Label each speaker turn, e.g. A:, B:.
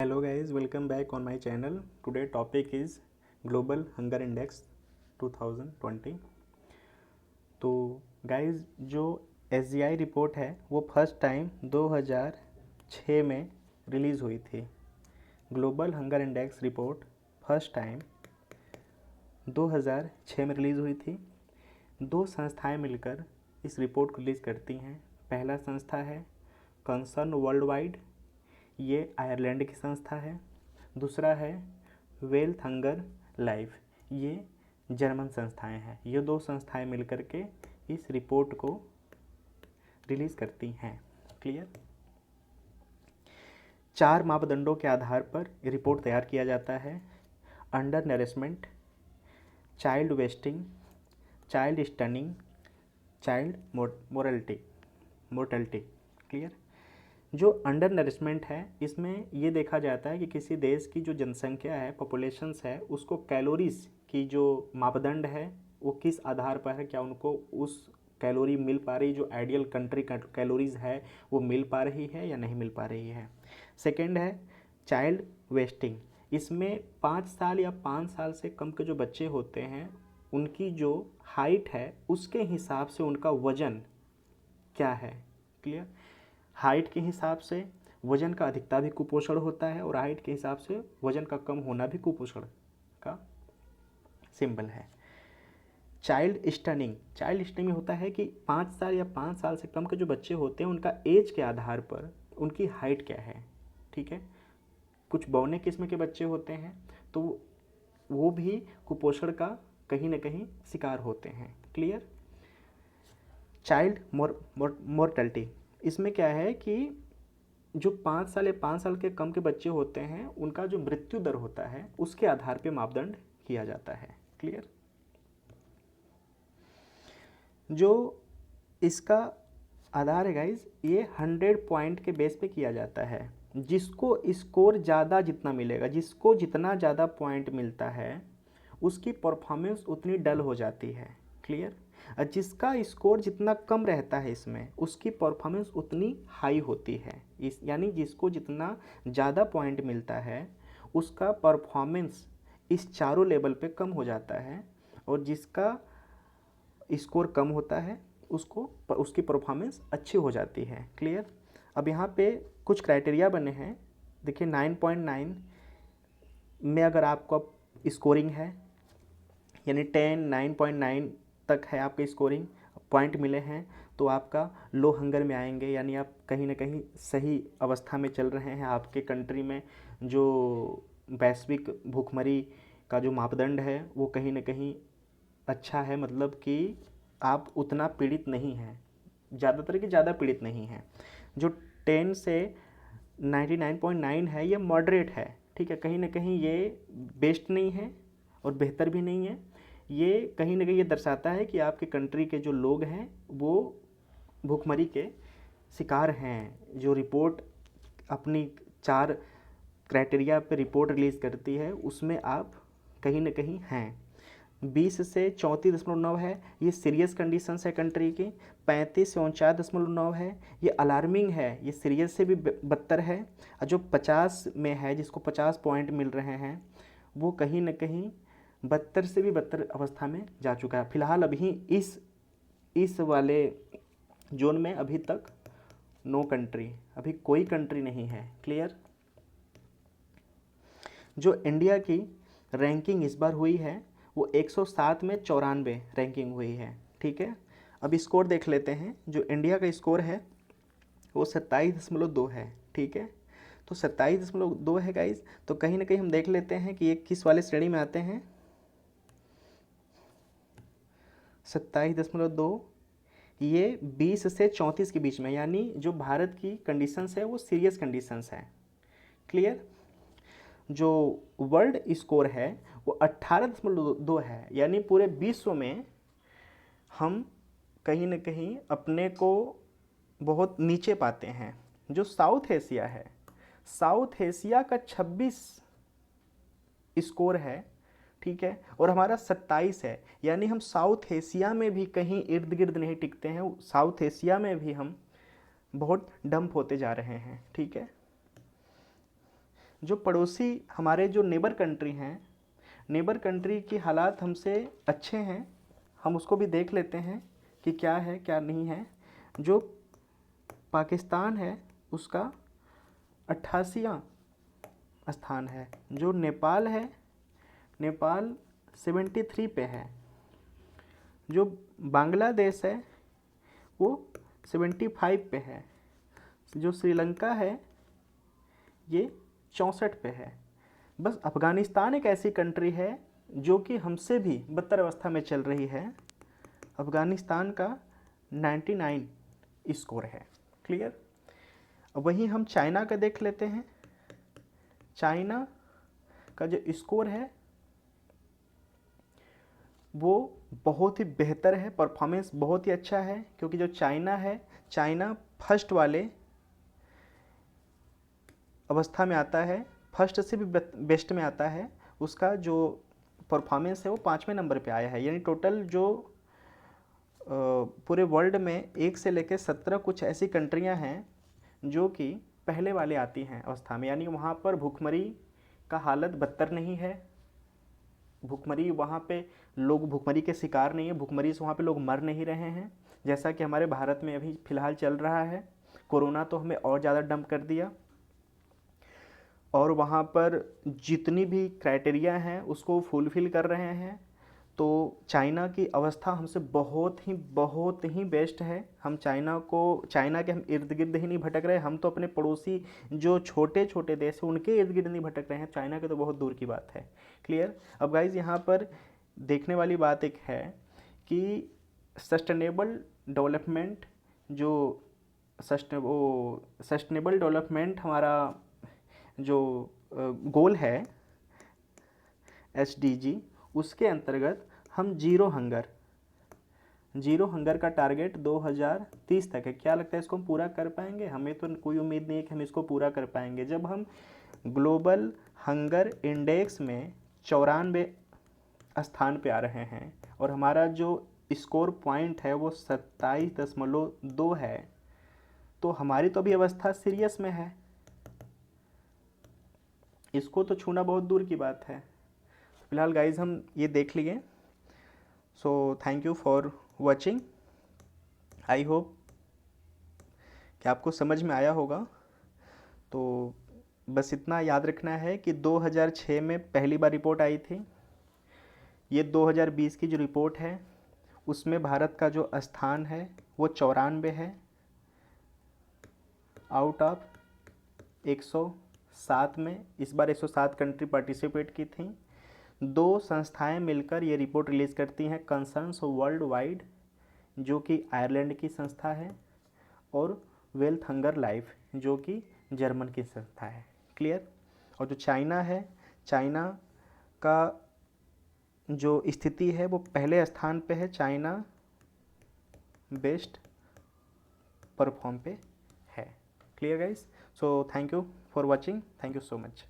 A: Hello guys, welcome back on my channel. Today topic is Global Hunger Index 2020. तो guys जो SGI report है वो first time 2006 में release हुई थी। Global hunger index report first time 2006 में release हुई थी। दो संस्थाएं मिलकर इस रिपोर्ट को रिलीज़ करती हैं। पहला संस्था है कंसर्न वर्ल्ड वाइड, ये आयरलैंड की संस्था है। दूसरा है वेल्थ हंगर लाइफ, ये जर्मन संस्थाएं हैं। ये दो संस्थाएं मिलकर के इस रिपोर्ट को रिलीज़ करती हैं। क्लियर। 4 मापदंडों के आधार पर ये रिपोर्ट तैयार किया जाता है। Under nourishment, child wasting, child stunning, child mortality. Clear. जो अंडर नरिशमेंट है इसमें ये देखा जाता है कि किसी देश की जो जनसंख्या है, पॉपुलेशंस है, उसको कैलोरीज की जो मापदंड है वो किस आधार पर है, क्या उनको उस कैलोरी मिल पा रही, जो आइडियल कंट्री कैलोरीज है वो मिल पा रही है या नहीं मिल पा रही है। सेकेंड है चाइल्ड वेस्टिंग, इसमें 5 साल या 5 साल से कम के जो बच्चे होते हैं उनकी जो हाइट है उसके हिसाब से उनका वजन क्या है। क्लियर। हाइट के हिसाब से वजन का अधिकता भी कुपोषण होता है और हाइट के हिसाब से वजन का कम होना भी कुपोषण का सिंबल है। चाइल्ड स्टनिंग, चाइल्ड स्टनिंग में होता है कि 5 साल या 5 साल से कम के जो बच्चे होते हैं उनका एज के आधार पर उनकी हाइट क्या है। ठीक है। कुछ बौने किस्म के बच्चे होते हैं तो वो भी कुपोषण का कहीं ना कहीं शिकार होते हैं। क्लियर। चाइल्ड मोर्टलिटी, इसमें क्या है कि जो 5 साल या 5 साल के कम के बच्चे होते हैं उनका जो मृत्यु दर होता है उसके आधार पे मापदंड किया जाता है। क्लियर। जो इसका आधार है गाइज, ये 100 पॉइंट के बेस पे किया जाता है। जिसको स्कोर ज़्यादा जितना मिलेगा, जिसको जितना ज़्यादा पॉइंट मिलता है उसकी परफॉर्मेंस उतनी डल हो जाती है। क्लियर। और जिसका स्कोर जितना कम रहता है इसमें उसकी परफॉर्मेंस उतनी हाई होती है। इस यानी जिसको जितना ज़्यादा पॉइंट मिलता है उसका परफॉर्मेंस इस चारों लेवल पे कम हो जाता है और जिसका स्कोर कम होता है उसकी परफॉर्मेंस अच्छी हो जाती है। क्लियर। अब यहाँ पे कुछ क्राइटेरिया बने हैं। देखिए 9.9 में अगर आपको स्कोरिंग है यानी 9.9 तक है आपका स्कोरिंग, पॉइंट मिले हैं तो आपका लो हंगर में आएंगे, यानी आप कहीं ना कहीं सही अवस्था में चल रहे हैं। आपके कंट्री में जो वैश्विक भूखमरी का जो मापदंड है वो कहीं ना कहीं अच्छा है, मतलब कि आप उतना पीड़ित नहीं हैं, ज़्यादातर कि ज़्यादा पीड़ित नहीं हैं। जो 10 से 99.9 है ये मॉडरेट है। ठीक है। कहीं ना कहीं ये बेस्ट नहीं है और बेहतर भी नहीं है। ये कहीं ना कहीं ये दर्शाता है कि आपके कंट्री के जो लोग हैं वो भूखमरी के शिकार हैं। जो रिपोर्ट अपनी 4 क्राइटेरिया पे रिपोर्ट रिलीज़ करती है उसमें आप कहीं ना कहीं हैं। 20 से 34.9 है, ये सीरियस कंडीशंस है कंट्री की। 35 से 49.9 है, ये अलार्मिंग है, ये सीरियस से भी बदतर है। और जो 50 में है, जिसको 50 पॉइंट मिल रहे हैं, वो कहीं ना कहीं बदतर से भी बदतर अवस्था में जा चुका है। फिलहाल अभी इस वाले जोन में अभी तक नो कंट्री, अभी कोई कंट्री नहीं है। क्लियर। जो इंडिया की रैंकिंग इस बार हुई है वो 107 में 94 रैंकिंग हुई है। ठीक है। अब स्कोर देख लेते हैं। जो इंडिया का स्कोर है वो 27.2 है। ठीक है। तो 27.2 है गाइज, तो कहीं ना कहीं हम देख लेते हैं कि ये किस वाले श्रेणी में आते हैं। 27.2 ये 20 से 34 के बीच में, यानी जो भारत की कंडीशंस है वो सीरियस कंडीशंस है। क्लियर। जो वर्ल्ड स्कोर है वो 18.2 है, यानी पूरे विश्व में हम कहीं ना कहीं अपने को बहुत नीचे पाते हैं। जो साउथ एशिया है, साउथ एशिया का 26 स्कोर है। ठीक है। और हमारा 27 है, यानी हम साउथ एशिया में भी कहीं इर्द गिर्द नहीं टिकते हैं। साउथ एशिया में भी हम बहुत डंप होते जा रहे हैं। ठीक है। जो पड़ोसी हमारे जो नेबर कंट्री हैं, नेबर कंट्री की हालात हमसे अच्छे हैं, हम उसको भी देख लेते हैं कि क्या है क्या नहीं है। जो पाकिस्तान है उसका 88वां स्थान है। जो नेपाल है, नेपाल 73 पे है। जो बांग्लादेश है वो 75 पे है। जो श्रीलंका है ये 64 पे है। बस अफ़गानिस्तान एक ऐसी कंट्री है जो कि हमसे भी बदतर अवस्था में चल रही है। अफ़गानिस्तान का 99 स्कोर है। क्लियर। अब वहीं हम चाइना का देख लेते हैं। चाइना का जो स्कोर है वो बहुत ही बेहतर है, परफॉर्मेंस बहुत ही अच्छा है, क्योंकि जो चाइना है, चाइना फर्स्ट वाले अवस्था में आता है, फर्स्ट से भी बेस्ट में आता है। उसका जो परफॉर्मेंस है वो 5वें नंबर पे आया है। यानी टोटल जो पूरे वर्ल्ड में 1 से लेकर 17 कुछ ऐसी कंट्रियां हैं जो कि पहले वाले आती हैं अवस्था में। यानी वहाँ पर भूखमरी का हालत बदतर नहीं है। भूखमरी वहाँ पे लोग भूखमरी के शिकार नहीं है, भूखमरी से वहाँ पे लोग मर नहीं रहे हैं, जैसा कि हमारे भारत में अभी फ़िलहाल चल रहा है। कोरोना तो हमें और ज़्यादा डंप कर दिया। और वहाँ पर जितनी भी क्राइटेरिया हैं उसको फुलफ़िल कर रहे हैं। तो चाइना की अवस्था हमसे बहुत ही बेस्ट है। हम चाइना के हम इर्द गिर्द ही नहीं भटक रहे, हम तो अपने पड़ोसी जो छोटे छोटे देश हैं उनके इर्द गिर्द नहीं भटक रहे हैं। चाइना के तो बहुत दूर की बात है। क्लियर। अब गाइज यहाँ पर देखने वाली बात एक है कि सस्टेनेबल डेवलपमेंट जो सस्टेनेबल डेवलपमेंट हमारा जो गोल है SDG, उसके अंतर्गत हम जीरो हंगर का टारगेट 2030 तक है। क्या लगता है इसको हम पूरा कर पाएंगे? हमें तो कोई उम्मीद नहीं है कि हम इसको पूरा कर पाएंगे। जब हम ग्लोबल हंगर इंडेक्स में 94 स्थान पे आ रहे हैं और हमारा जो स्कोर पॉइंट है वो 27.2 है, तो हमारी तो अभी अवस्था सीरियस में है। इसको तो छूना बहुत दूर की बात है। फिलहाल गाइज हम ये देख लिए। So thank you for watching. I hope कि आपको समझ में आया होगा। तो बस इतना याद रखना है कि 2006 में पहली बार रिपोर्ट आई थी। ये 2020 की जो रिपोर्ट है उसमें भारत का जो स्थान है वो 94 है आउट ऑफ 107 में। इस बार 107 कंट्री पार्टिसिपेट की थी। 2 संस्थाएं मिलकर ये रिपोर्ट रिलीज़ करती हैं, कंसर्न्स वर्ल्ड वाइड जो कि आयरलैंड की संस्था है, और वेल्थ हंगर लाइफ जो कि जर्मन की संस्था है। क्लियर। और जो चाइना है, चाइना का जो स्थिति है वो पहले स्थान पे है। चाइना बेस्ट परफॉर्म पे है। Clear guys. So thank you for watching. Thank you so much.